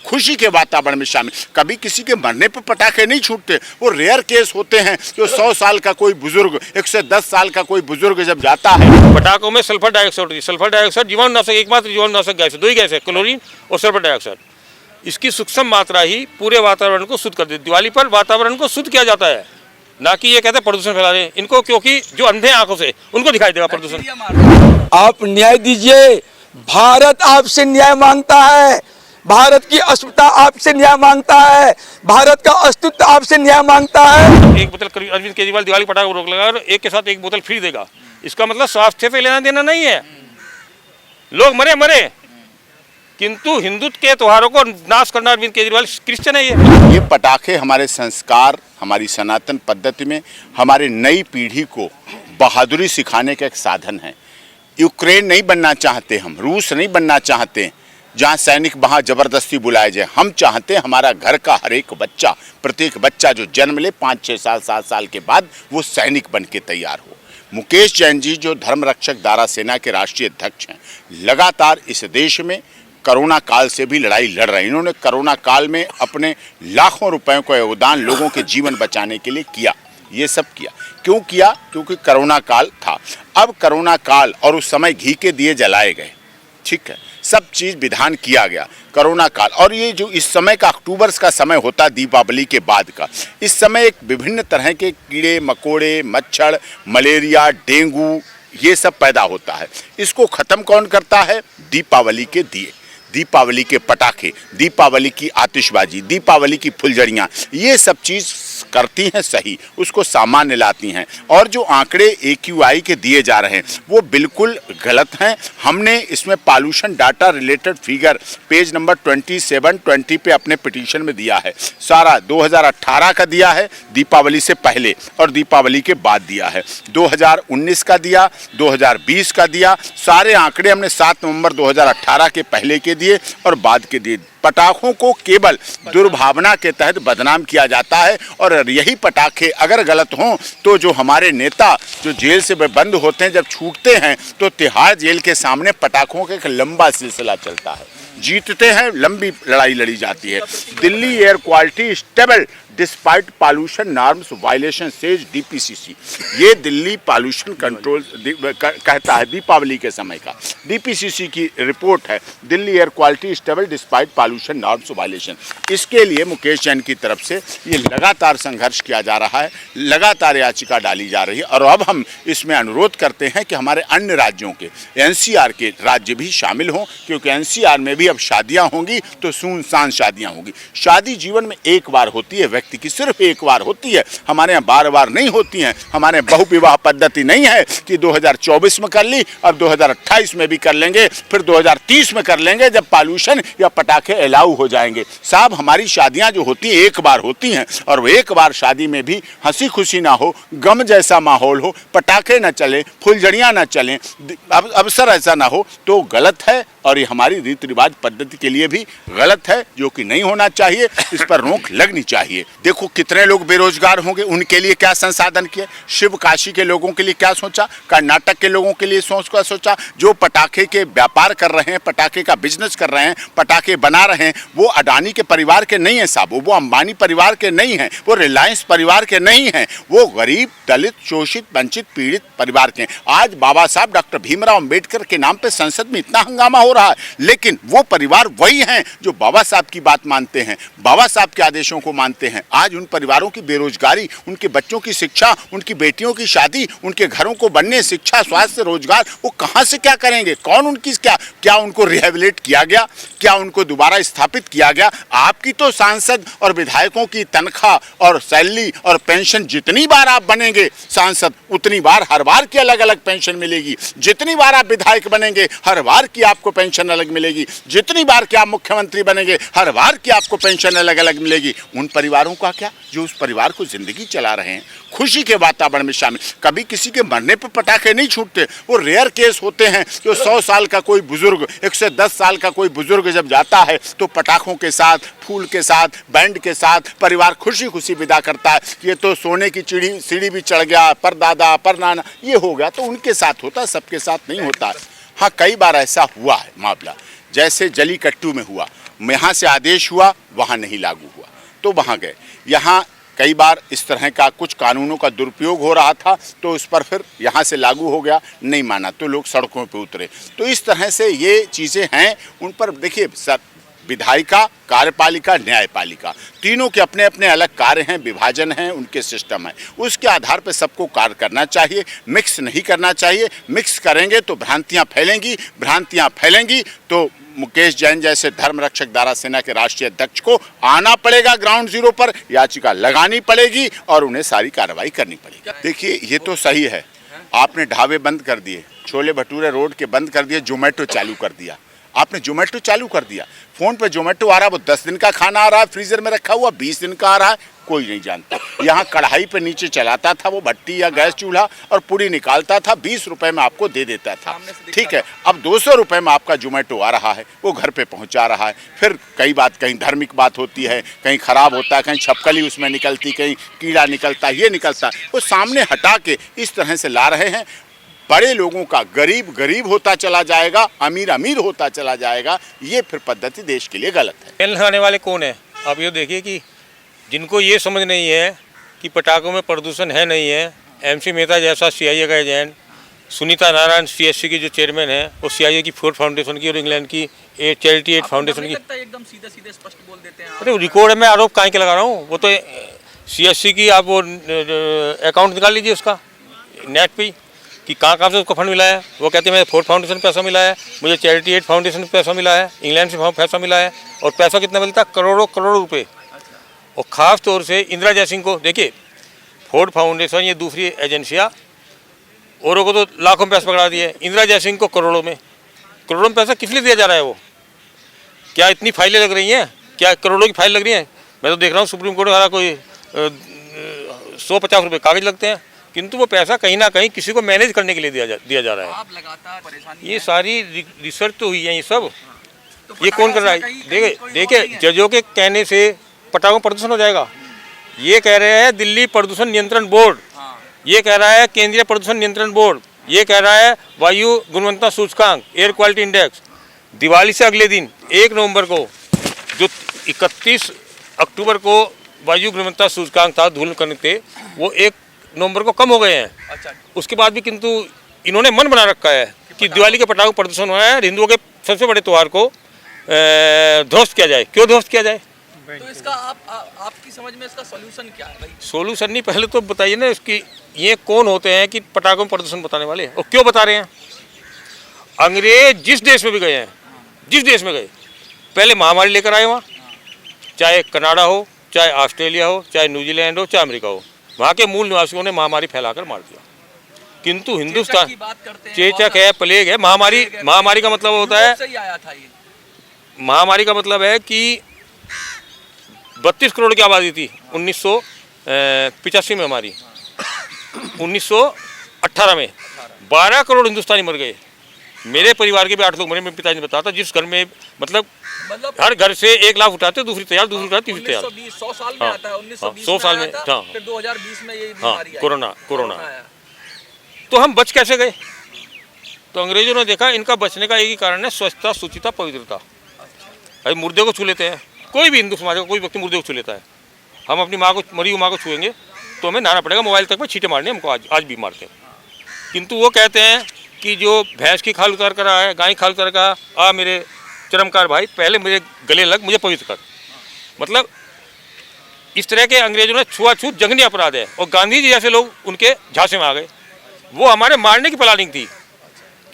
खुशी के वातावरण में शामिल। कभी किसी के मरने पर पटाखे नहीं छूटते, वो रेयर केस होते हैं। जो 100 साल का कोई बुजुर्ग, 110 साल का कोई बुजुर्ग जब जाता है। पटाखों में सल्फर डाइऑक्साइड होती है। सल्फर डाइऑक्साइड जीवाणुनाशक, एकमात्र जीवाणुनाशक गैस है, दो ही गैस है, क्लोरीन और सल्फर डाइऑक्साइड। इसकी सूक्ष्म मात्रा ही पूरे वातावरण को शुद्ध कर देती है। दिवाली पर वातावरण को शुद्ध किया जाता है, ना कि ये कहते हैं प्रदूषण फैला रहे हैं इनको, क्योंकि जो अंधे आंखों से उनको दिखाई देगा प्रदूषण। आप न्याय दीजिए, भारत आपसे न्याय मांगता है, भारत की अस्मिता आपसे न्याय मांगता है, भारत का अस्तित्व आपसे न्याय मांगता है। एक बोतल अरविंद केजरीवाल दिवाली पटाखे रोक लगा और एक के साथ एक बोतल फ्री देगा, इसका मतलब स्वास्थ्य से लेना देना नहीं है। लोग मरे मरे, किंतु हिंदुत्व के त्योहारों को नाश करना अरविंद केजरीवाल क्रिश्चियन है। ये पटाखे हमारे संस्कार, हमारी सनातन पद्धति में हमारे नई पीढ़ी को बहादुरी सिखाने का एक साधन है। यूक्रेन नहीं बनना चाहते हम, रूस नहीं बनना चाहते जहाँ सैनिक वहाँ जबरदस्ती बुलाए जाए। हम चाहते हैं हमारा घर का हर एक बच्चा, प्रत्येक बच्चा जो जन्म ले 5, 6 साल, 7 साल के बाद वो सैनिक बन के तैयार हो। मुकेश जैन जी जो धर्म रक्षक दारा सेना के राष्ट्रीय अध्यक्ष हैं, लगातार इस देश में कोरोना काल से भी लड़ाई लड़ रहे हैं। इन्होंने कोरोना काल में अपने लाखों रुपयों का योगदान लोगों के जीवन बचाने के लिए किया। ये सब किया क्यों किया? क्योंकि कोरोना काल था। अब कोरोना काल और उस समय घी के दिए जलाए गए, ठीक है, सब चीज़ विधान किया गया। कोरोना काल और ये जो इस समय का अक्टूबर का समय होता दीपावली के बाद का, इस समय एक विभिन्न तरह के कीड़े मकोड़े, मच्छर, मलेरिया, डेंगू ये सब पैदा होता है। इसको ख़त्म कौन करता है? दीपावली के दिए, दीपावली के पटाखे, दीपावली की आतिशबाजी, दीपावली की फुलझड़ियाँ, ये सब चीज़ करती हैं सही, उसको सामान्य लाती हैं। और जो आंकड़े AQI के दिए जा रहे हैं वो बिल्कुल गलत हैं। हमने इसमें pollution data related figure page number 27-20 पे अपने पिटीशन में दिया है। सारा 2018 का दिया है, दीपावली से पहले, और दीपावली के बाद दिया है। 2019 का दिया, 2020 का दिया, सारे आंकड़े हमने 7 नवंबर 2018 के पहले के दिए और बाद के दिए। पटाखों को केवल दुर्भावना के तहत बदनाम किया जाता है और यही पटाखे अगर गलत हों तो जो हमारे नेता जो जेल से बंद होते हैं, जब छूटते हैं तो तिहाड़ जेल के सामने पटाखों का एक लंबा सिलसिला चलता है। जीतते हैं, लंबी लड़ाई लड़ी जाती है। Delhi air quality stable despite pollution norms violation says DPCC। ये दिल्ली पॉल्यूशन कंट्रोल कहता है दीपावली के समय का। DPCC की रिपोर्ट है, Delhi air quality stable despite pollution norms violation. इसके लिए मुकेश जैन की तरफ से ये लगातार संघर्ष किया जा रहा है, लगातार याचिका डाली जा रही है। और अब हम इसमें अनुरोध करते हैं कि हमारे अन्य राज्यों के NCR के राज्य भी शामिल हों, क्योंकि NCR में भी अब शादियाँ होंगी तो सुनसान शादियाँ होंगी। शादी जीवन में एक बार होती है, की सिर्फ एक बार होती है। हमारे यहाँ बार बार नहीं होती हैं। हमारे बहुविवाह पद्धति नहीं है कि 2024 में कर ली, अब 2028 में भी कर लेंगे, फिर 2030 में कर लेंगे जब पॉल्यूशन या पटाखे अलाउ हो जाएंगे। साहब, हमारी शादियां जो होती हैं एक बार होती हैं, और वो एक बार शादी में भी हंसी खुशी ना हो, गम जैसा माहौल हो, पटाखे ना चले, फुलझड़ियाँ ना चलें, अवसर ऐसा ना हो तो गलत है। और ये हमारी रीति रिवाज पद्धति के लिए भी गलत है, जो कि नहीं होना चाहिए। इस पर रोक लगनी चाहिए। देखो कितने लोग बेरोजगार होंगे, उनके लिए क्या संसाधन किए, शिव काशी के लोगों के लिए क्या सोचा, कर्नाटक के लोगों के लिए सोचा, जो पटाखे के व्यापार कर रहे हैं, पटाखे का बिजनेस कर रहे हैं, पटाखे बना रहे हैं, वो अडानी के परिवार के नहीं हैं साहब, वो अंबानी परिवार के नहीं हैं, वो रिलायंस परिवार के नहीं हैं, वो गरीब, दलित, शोषित, वंचित, पीड़ित परिवार के हैं। आज बाबा साहब डॉक्टर भीमराव अंबेडकर के नाम पर संसद में इतना हंगामा हो रहा है, लेकिन वो परिवार वही हैं जो बाबा साहब की बात मानते हैं, बाबा साहब के आदेशों को मानते हैं। आज उन परिवारों की बेरोजगारी, उनके बच्चों की शिक्षा, उनकी बेटियों की शादी, उनके घरों को बनने, शिक्षा, स्वास्थ्य, रोजगार, वो कहां से क्या करेंगे? कौन उनकी क्या उनको रिहेबिलिट किया गया? क्या उनको दोबारा स्थापित किया गया? आपकी तो सांसद और विधायकों की तनख्वाह और सैलरी और पेंशन, जितनी बार आप बनेंगे सांसद उतनी बार हर बार की अलग अलग पेंशन मिलेगी। जितनी बार आप विधायक बनेंगे हर बार की आपको पेंशन अलग मिलेगी। जितनी बार के आप मुख्यमंत्री बनेंगे हर बार की आपको पेंशन अलग अलग मिलेगी। उन परिवारों का क्या जो उस परिवार को जिंदगी चला रहे हैं, खुशी के वातावरण में शामिल। कभी किसी के मरने पर पटाखे नहीं छूटते, वो रेयर केस होते हैं। जो 100 साल का कोई बुजुर्ग, 110 साल का कोई बुजुर्ग जब जाता है तो पटाखों के साथ, फूल के साथ, बैंड के साथ परिवार खुशी खुशी विदा करता है। ये तो सोने की सीढ़ी भी चढ़ गया, पर दादा पर नाना ये हो गया, तो उनके साथ होता है, सबके साथ नहीं होता है। हाँ, कई बार ऐसा हुआ है मामला, जैसे जलीकट्टू में हुआ। यहाँ से आदेश हुआ, वहाँ नहीं लागू हुआ, तो वहाँ गए। यहाँ कई बार इस तरह का कुछ कानूनों का दुरुपयोग हो रहा था, तो उस पर फिर यहाँ से लागू हो गया, नहीं माना तो लोग सड़कों पर उतरे। तो इस तरह से ये चीज़ें हैं, उन पर देखिए सर, विधायिका, कार्यपालिका, न्यायपालिका, तीनों के अपने अपने अलग कार्य हैं, विभाजन हैं, उनके सिस्टम हैं, उसके आधार पर सबको कार्य करना चाहिए, मिक्स नहीं करना चाहिए। मिक्स करेंगे तो भ्रांतियां फैलेंगी तो मुकेश जैन जैसे धर्म रक्षक दारा सेना के राष्ट्रीय अध्यक्ष को आना पड़ेगा ग्राउंड जीरो पर, याचिका लगानी पड़ेगी और उन्हें सारी कार्रवाई करनी पड़ेगी। देखिए ये तो सही है, आपने ढाबे बंद कर दिए, छोले भटूरे रोड के बंद कर दिए, जोमेटो चालू कर दिया, आपने जोमेटो चालू कर दिया, फ़ोन पे जोमेटो आ रहा है, वो 10 दिन का खाना आ रहा है फ्रीज़र में रखा हुआ, 20 दिन का आ रहा है, कोई नहीं जानता। यहाँ कढ़ाई पे नीचे चलाता था वो भट्टी या गैस चूल्हा और पूड़ी निकालता था, 20 रुपए में आपको दे देता था, ठीक है। अब 200 रुपए में आपका जोमेटो आ रहा है, वो घर पे पहुँचा रहा है। फिर कहीं धार्मिक बात होती है, कहीं ख़राब होता है, कहीं छपकली उसमें निकलती, कहीं कीड़ा निकलता, ये निकलता, वो सामने हटा के इस तरह से ला रहे हैं। बड़े लोगों का गरीब गरीब होता चला जाएगा, अमीर अमीर होता चला जाएगा, ये फिर पद्धति देश के लिए गलत है। तेल लगाने वाले कौन है? आप ये देखिए कि जिनको ये समझ नहीं है कि पटाखों में प्रदूषण है नहीं है, MC मेहता जैसा CIA का एजेंट, सुनीता नारायण CSC की जो चेयरमैन है, वो CIA की फोर्ड फाउंडेशन की और इंग्लैंड की चैरिटी एड फाउंडेशन की, एकदम सीधे सीधे स्पष्ट बोल देते हैं। अरे रिकॉर्ड है, मैं आरोप काहे के लगा रहा हूँ? वो तो CSC की आप वो अकाउंट निकाल लीजिए उसका नेट पे कि कहाँ से उसको फंड मिला है। वो कहते हैं मैं फोर्ड फाउंडेशन पैसा मिला है, मुझे चैरिटी एड फाउंडेशन पैसा मिला है, इंग्लैंड से पैसा मिला है, और पैसा कितना मिलता है? करोड़ों रुपए। और ख़ास तौर से इंदिरा जयसिंह को देखिए, फोर्ड फाउंडेशन ये दूसरी एजेंसियाँ औरों को तो लाखों में पैसा पकड़ा दिए, इंदिरा जयसिंह को करोड़ों में पैसा किस लिए दिया जा रहा है? वो क्या इतनी फाइलें लग रही हैं? क्या करोड़ों की फाइल लग रही हैं? मैं तो देख रहा हूँ सुप्रीम कोर्ट में हमारा कोई 150 रुपये कागज लगते हैं, किंतु वो पैसा कहीं ना कहीं किसी को मैनेज करने के लिए दिया जा रहा है। आप लगातार परेशानी ये सारी रिसर्च तो हुई है, ये सब तो ये कौन कर रहा है? देखिए जजों के कहने से पटाखों प्रदूषण हो जाएगा, ये कह रहे हैं दिल्ली प्रदूषण नियंत्रण बोर्ड, ये कह रहा है केंद्रीय प्रदूषण नियंत्रण बोर्ड, ये कह रहा है वायु गुणवत्ता सूचकांक एयर क्वालिटी इंडेक्स। दिवाली से अगले दिन 1 नवंबर को, जो 31 अक्टूबर को वायु गुणवत्ता सूचकांक था धूल कण थे, वो 1 नवंबर को कम हो गए हैं। अच्छा, उसके बाद भी किंतु इन्होंने मन बना रखा है कि दिवाली के पटाखों प्रदूषण हुआ है, हिंदुओं के सबसे बड़े त्यौहार को ध्वस्त किया जाए। क्यों ध्वस्त किया जाए? तो इसका आपकी समझ में इसका सॉल्यूशन क्या है भाई? सोल्यूशन नहीं, पहले तो बताइए ना इसकी, ये कौन होते हैं कि पटाखों में प्रदूषण बताने वाले, और क्यों बता रहे हैं? अंग्रेज जिस देश में भी गए हैं, जिस देश में गए, पहले महामारी लेकर आए वहाँ, चाहे कनाडा हो, चाहे ऑस्ट्रेलिया हो, चाहे न्यूजीलैंड हो, चाहे अमेरिका हो, वहाँ के मूल निवासियों ने महामारी फैलाकर मार दिया। किंतु हिंदुस्तान, चेचक है, प्लेग है, महामारी का मतलब होता है, आया था ये, महामारी का मतलब है कि 32 करोड़ की आबादी थी 1985 में, हमारी 1918 में 12 करोड़ हिंदुस्तानी मर गए। मेरे परिवार के भी 8 लोग मरे। मेरे पिताजी ने बताया था, जिस घर में मतलब हर घर से 1 लाख उठाते, दूसरी तैयार, दूसरी उठाते, तीसरी तैयार। 100 साल में आता है, 1920 100 साल में, हाँ, फिर 2020 में ये हाँ, बीमारी आई, कोरोना आया। तो हम बच कैसे गए? तो अंग्रेजों ने देखा इनका बचने का एक ही कारण है, स्वच्छता, शुचिता, पवित्रता। भाई मुर्दे को छू लेते हैं, कोई भी हिंदू समाज का कोई व्यक्ति मुर्दे को छू लेता है। हम अपनी माँ को, मरी हुई माँ को छुएंगे तो हमें नहाना पड़ेगा, मोबाइल तक में छींटे मारने हमको, आज भी मारते हैं। किंतु वो कहते हैं कि जो भैंस की खाल उतार कर आया है, गाय की खाल उतार कर आ मेरे चरमकार भाई, पहले मेरे गले लग, मुझे पवित्र कर। मतलब इस तरह के अंग्रेजों ने छुआछूत जघन्य अपराध है, और गांधी जी जैसे लोग उनके झांसे में आ गए। वो हमारे मारने की प्लानिंग थी,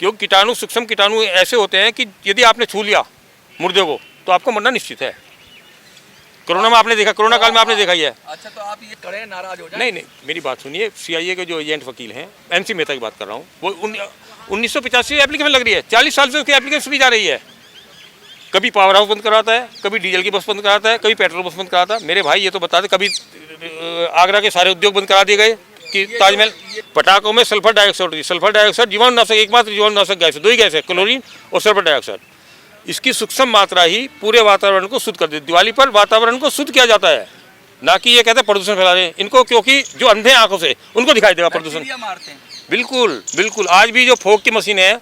क्योंकि कीटाणु, सूक्ष्म कीटाणु ऐसे होते हैं कि यदि आपने छू लिया मुर्दे को तो आपको मरना निश्चित है। कोरोना में आपने देखा, कोरोना काल में आपने देखा ही है। अच्छा, तो आप ये कड़े नाराज हो जाए? नहीं, मेरी बात सुनिए। CIA के जो एजेंट वकील हैं, MC मेहता की बात कर रहा हूँ, वो 1985 एप्लीकेशन लग रही है, 40 साल से उसकी एप्लीकेशन सुनी जा रही है। कभी पावर हाउस बंद कराता है, कभी डीजल की बस बंद कराता है, कभी पेट्रोल बस बंद कराता है। मेरे भाई ये तो बता दे, कभी आगरा के सारे उद्योग बंद करा दिए गए कि ताजमहल। पटाखों में सल्फर डाइऑक्साइड होती है, सल्फर डाइऑक्साइड जीवाणुनाशक, एकमात्र जीवाणुनाशक गैस है, 2 ही गैस है, क्लोरीन और सल्फर डाइऑक्साइड। इसकी सूक्ष्म मात्रा ही पूरे वातावरण को शुद्ध कर देती है। दिवाली पर वातावरण को शुद्ध किया जाता है, ना कि ये कहते हैं प्रदूषण फैला रहे हैं इनको, क्योंकि जो अंधे आंखों से उनको दिखाई देगा प्रदूषण। मारते हैं। बिल्कुल बिल्कुल। आज भी जो फोक की मशीन है,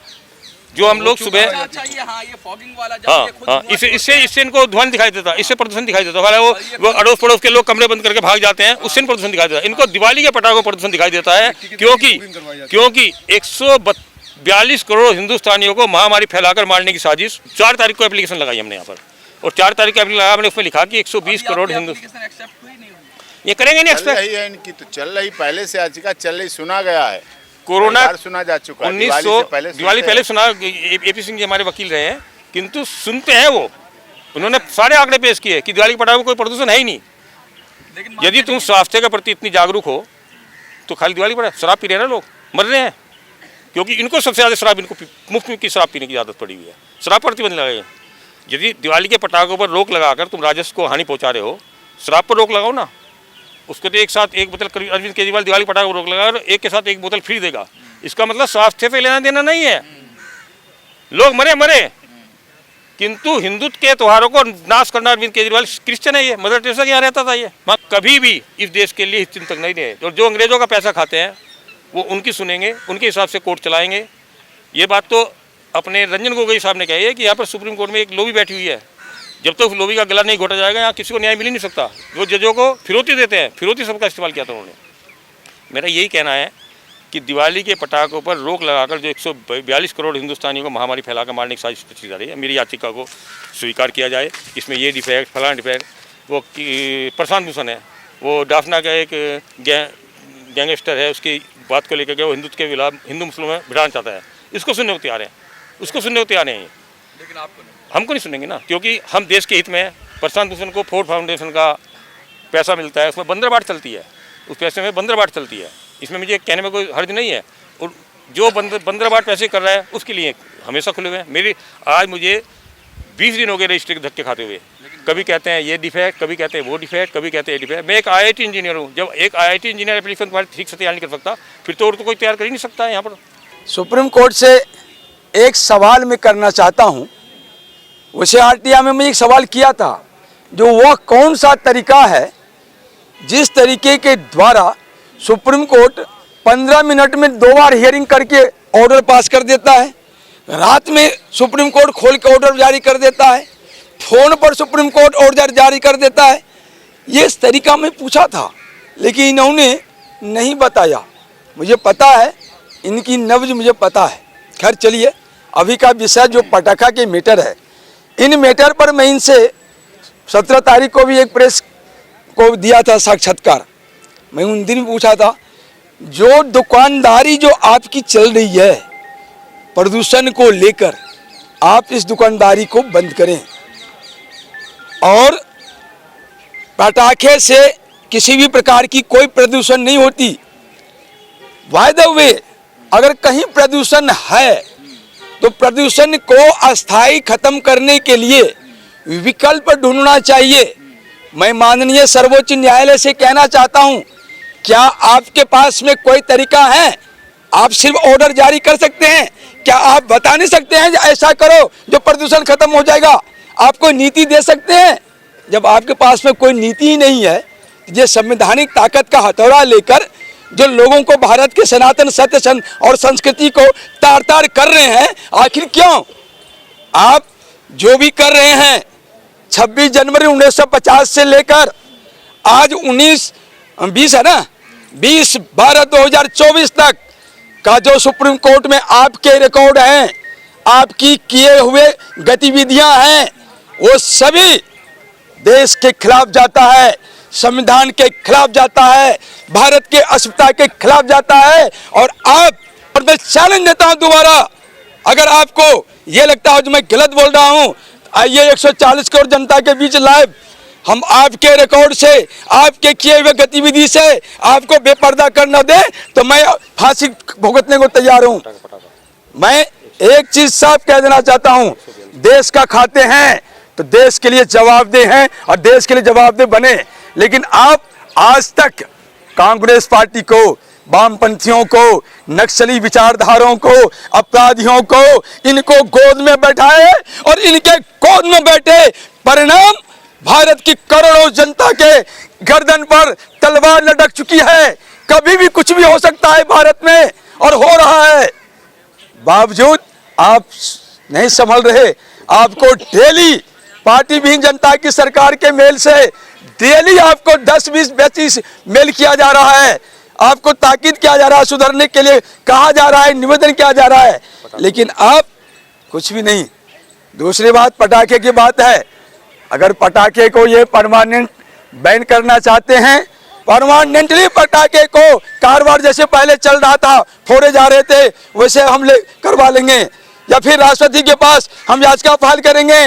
जो हम लोग सुबह अच्छा ये हाँ ये फॉगिंग वाला जब हाँ ये खुद हाँ धुआं इससे इनको धुआं नहीं दिखाई देता, इससे प्रदूषण दिखाई देता है। वो अड़ोस पड़ोस के लोग कमरे बंद करके भाग जाते हैं, उससे प्रदूषण दिखाई देता है। इनको दिवाली के पटाखों प्रदूषण दिखाई देता है, क्योंकि 142 करोड़ हिंदुस्तानियों को महामारी फैलाकर मारने की साजिश 4 तारीख को एप्लीकेशन लगाई हमने यहाँ पर, और 4 तारीख को एप्लीकेशन लगा, हमने उसमें लिखा कि 120 करोड़ हिंदू application accept हुई नहीं हुई। ये करेंगे नहीं चल एक्सपेक्ट। रही है इनकी, तो चल रही पहले से, आज का चल रही, सुना गया है, कोरोना कई बार सुना जा चुका है। दिवाली दिवाली पहले सुना, एपी सिंह जी हमारे वकील रहे हैं, किंतु सुनते हैं वो, उन्होंने सारे आंकड़े पेश किए कि दिवाली के पटाखों में कोई प्रदूषण है ही नहीं। लेकिन यदि तुम स्वास्थ्य के प्रति इतनी जागरूक हो तो खाली दिवाली पर शराब पी रहे हैं ना लोग, मर रहे हैं, क्योंकि इनको सबसे ज़्यादा शराब, इनको मुफ्त की शराब पीने की आदत पड़ी हुई है। शराब पर प्रतिबंध लगाए। यदि दिवाली के पटाखों पर रोक लगाकर तुम राजस्व को हानि पहुंचा रहे हो, शराब पर रोक लगाओ ना। उसको तो एक साथ एक बोतल, अरविंद केजरीवाल दिवाली पटाखों पर रोक लगाकर एक के साथ एक बोतल फ्री देगा, इसका मतलब स्वास्थ्य पे लेना देना नहीं है। लोग मरे, किंतु हिंदुत्व के त्योहारों को नाश करना, अरविंद केजरीवाल क्रिश्चियन है, ये मदर टेरेसा के यहाँ रहता था, ये वहाँ कभी भी इस देश के लिए चिंतक नहीं रहे। और जो अंग्रेजों का पैसा खाते हैं वो उनकी सुनेंगे, उनके हिसाब से कोर्ट चलाएंगे। ये बात तो अपने रंजन गोगोई साहब ने कही है कि यहाँ पर सुप्रीम कोर्ट में एक लोबी बैठी हुई है, जब तक लोबी का गला नहीं घोटा जाएगा यहाँ किसी को न्याय मिल ही नहीं सकता। वो जजों को फिरौती देते हैं, फिरौती सबका इस्तेमाल किया था उन्होंने। मेरा यही कहना है कि दिवाली के पटाखों पर रोक लगाकर जो 142 करोड़ हिंदुस्तानियों को महामारी फैलाकर मारने की साजिश रची जा रही है, मेरी याचिका को स्वीकार किया जाए। इसमें ये डिफेक्ट, फलाना डिफेक्ट, वो प्रशांत भूषण है, वो डाफना का एक गैंगस्टर है, उसकी बात को लेकर के वो हिंदुत्व के खिलाफ हिंदू मुस्लिम में भिड़ाना चाहता है, इसको सुनने को तैयार है, उसको सुनने को तैयार हैं। लेकिन आपको नहीं। हमको नहीं सुनेंगे ना, क्योंकि हम देश के हित में हैं। प्रशांत भूषण को फोर्ड फाउंडेशन का पैसा मिलता है, उसमें बंदरबाट चलती है, उस पैसे में बंदरबाट चलती है, इसमें मुझे कहने में कोई हर्ज नहीं है। और जो बंदरबाट पैसे कर रहा है उसके लिए हमेशा खुले हुए हैं। मेरी आज मुझे 20 दिन हो गए रजिस्ट्री के धक्के खाते हुए। कभी कहते हैं ये डिफेक्ट, कभी कहते हैं वो डिफेक्ट, कभी कहते हैं ये डिफेक्ट। मैं एक IIT इंजीनियर हूँ, जब एक IIT इंजीनियर एप्लीकेशन तुम्हारी ठीक से तैयार नहीं कर सकता, फिर तो और तो कोई तैयार कर ही नहीं सकता है यहाँ पर। सुप्रीम कोर्ट से एक सवाल मैं करना चाहता हूं। उसे RTI में मैं एक सवाल किया था, जो वह कौन सा तरीका है जिस तरीके के द्वारा सुप्रीम कोर्ट 15 मिनट में 2 बार हियरिंग करके ऑर्डर पास कर देता है, रात में सुप्रीम कोर्ट खोल के ऑर्डर जारी कर देता है, फ़ोन पर सुप्रीम कोर्ट ऑर्डर जारी कर देता है। ये इस तरीका मैं पूछा था, लेकिन इन्होंने नहीं बताया। मुझे पता है, इनकी नब्ज मुझे पता है। खैर चलिए, अभी का विषय जो पटाखा के मैटर है, इन मैटर पर मैं इनसे 17 तारीख को भी एक प्रेस को दिया था साक्षात्कार। मैं उन दिन पूछा था, जो दुकानदारी जो आपकी चल रही है प्रदूषण को लेकर, आप इस दुकानदारी को बंद करें और पटाखे से किसी भी प्रकार की कोई प्रदूषण नहीं होती। बाय द वे, अगर कहीं प्रदूषण है तो प्रदूषण को अस्थायी खत्म करने के लिए विकल्प ढूंढना चाहिए। मैं माननीय सर्वोच्च न्यायालय से कहना चाहता हूं, क्या आपके पास में कोई तरीका है? आप सिर्फ ऑर्डर जारी कर सकते हैं, क्या आप बता नहीं सकते हैं ऐसा करो जो प्रदूषण खत्म हो जाएगा? आप कोई नीति दे सकते हैं? जब आपके पास में कोई नीति ही नहीं है, ये संवैधानिक ताकत का हथौड़ा लेकर जो लोगों को भारत के सनातन सत्य और संस्कृति को तार तार कर रहे हैं, आखिर क्यों? आप जो भी कर रहे हैं, 26 जनवरी 1950 से लेकर आज 20 है ना, 20/12/2024 तक का जो सुप्रीम कोर्ट में आपके रिकॉर्ड हैं, आपकी किए हुए गतिविधियां हैं, वो सभी देश के खिलाफ जाता है, संविधान के खिलाफ जाता है, भारत के अस्मिता के खिलाफ जाता है। और आप पर मैं चैलेंज देता हूं दोबारा, अगर आपको ये लगता हो जो मैं गलत बोल रहा हूं, आइए 140 करोड़ जनता के बीच लाइव हम आपके रिकॉर्ड से, आपके किए हुए गतिविधि से आपको बेपर्दा कर न दे तो मैं फांसी भुगतने को तैयार हूं। मैं एक चीज साफ कह देना चाहता हूं, देश का खाते हैं तो देश के लिए जवाबदेह हैं और देश के लिए जवाबदेह बने। लेकिन आप आज तक कांग्रेस पार्टी को, वामपंथियों को, नक्सली विचारधाराओं को, अपराधियों को, इनको गोद में बैठाए और इनके गोद में बैठे परिणाम भारत की करोड़ों जनता के गर्दन पर तलवार लटक चुकी है। कभी भी कुछ भी हो सकता है भारत में और हो रहा है। बावजूद आप नहीं संभल रहे। आपको डेली पार्टी विहीन जनता की सरकार के मेल से डेली आपको 10-20-25 मेल किया जा रहा है, आपको ताकीद किया जा रहा है, सुधरने के लिए कहा जा रहा है, निवेदन किया जा रहा है, लेकिन आप कुछ भी नहीं। दूसरी बात पटाखे की बात है। अगर पटाखे को ये परमानेंट बैन करना चाहते हैं, परमानेंटली पटाखे को कारवार जैसे पहले चल रहा था, फोड़े जा रहे थे, वैसे हम करवा लेंगे, या फिर राष्ट्रपति के पास हम याचिका फाइल करेंगे,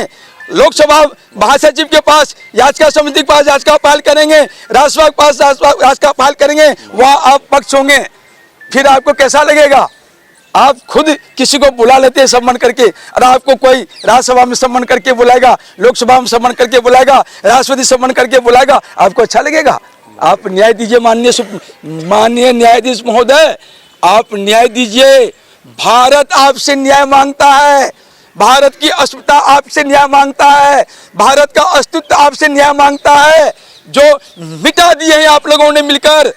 लोकसभा महासचिव के पास याचिका समिति के पास याचिका फाइल करेंगे, राष्ट्रपति के पास याचिका फाइल करेंगे, वहाँ आप पक्ष होंगे। फिर आपको कैसा लगेगा? आप खुद किसी को बुला लेते हैं सम्मान करके, और आपको कोई राज्यसभा में सम्मान करके बुलाएगा, लोकसभा में सम्मान करके बुलाएगा, राष्ट्रपति सम्मान करके बुलाएगा, आपको अच्छा लगेगा? आप न्याय दीजिए माननीय न्यायाधीश महोदय, आप न्याय दीजिए। भारत आपसे न्याय मांगता है, भारत की अस्मिता आपसे न्याय मांगता है, भारत का अस्तित्व आपसे न्याय मांगता है, जो मिटा दिए हैं आप लोगों ने मिलकर।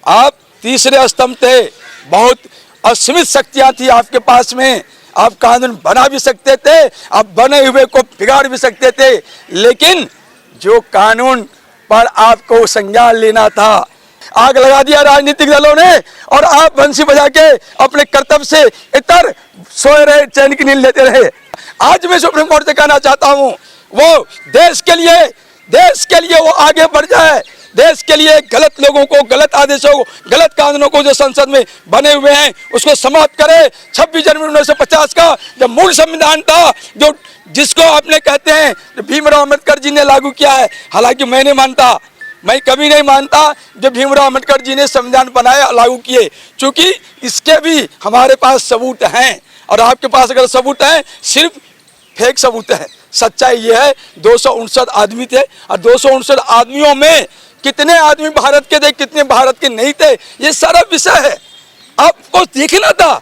आप तीसरे स्तंभ थे, बहुत असीमित शक्तियां थी आपके पास में, आप कानून बना भी सकते थे, आप बने हुए को बिगाड़ भी सकते थे, लेकिन जो कानून पर आपको संज्ञान लेना था, आग लगा दिया राजनीतिक दलों ने, और आप बंसी बजा के अपने कर्तव्य से इतर सोए रहे, चैन की नींद लेते रहे। आज मैं सुप्रीम कोर्ट से कहना चाहता हूं, वो देश के लिए वो आगे बढ़ जाए, देश के लिए गलत लोगों को, गलत आदेशों को, गलत कानूनों को जो संसद में बने हुए हैं उसको समाप्त करे। 26 जनवरी 1950 का जो मूल संविधान था, जो जिसको आपने कहते हैं भीमराव अम्बेडकर जी ने लागू किया है, हालांकि मैं कभी नहीं मानता जो भीमराव अम्बेडकर जी ने संविधान बनाया, लागू किए, क्योंकि इसके भी हमारे पास सबूत हैं, और आपके पास अगर सबूत हैं सिर्फ फेक सबूत है। सच्चाई ये है 259 आदमी थे, और 259 आदमियों में कितने आदमी भारत के थे, कितने भारत के नहीं थे, ये सारा विषय है। आपको देखना था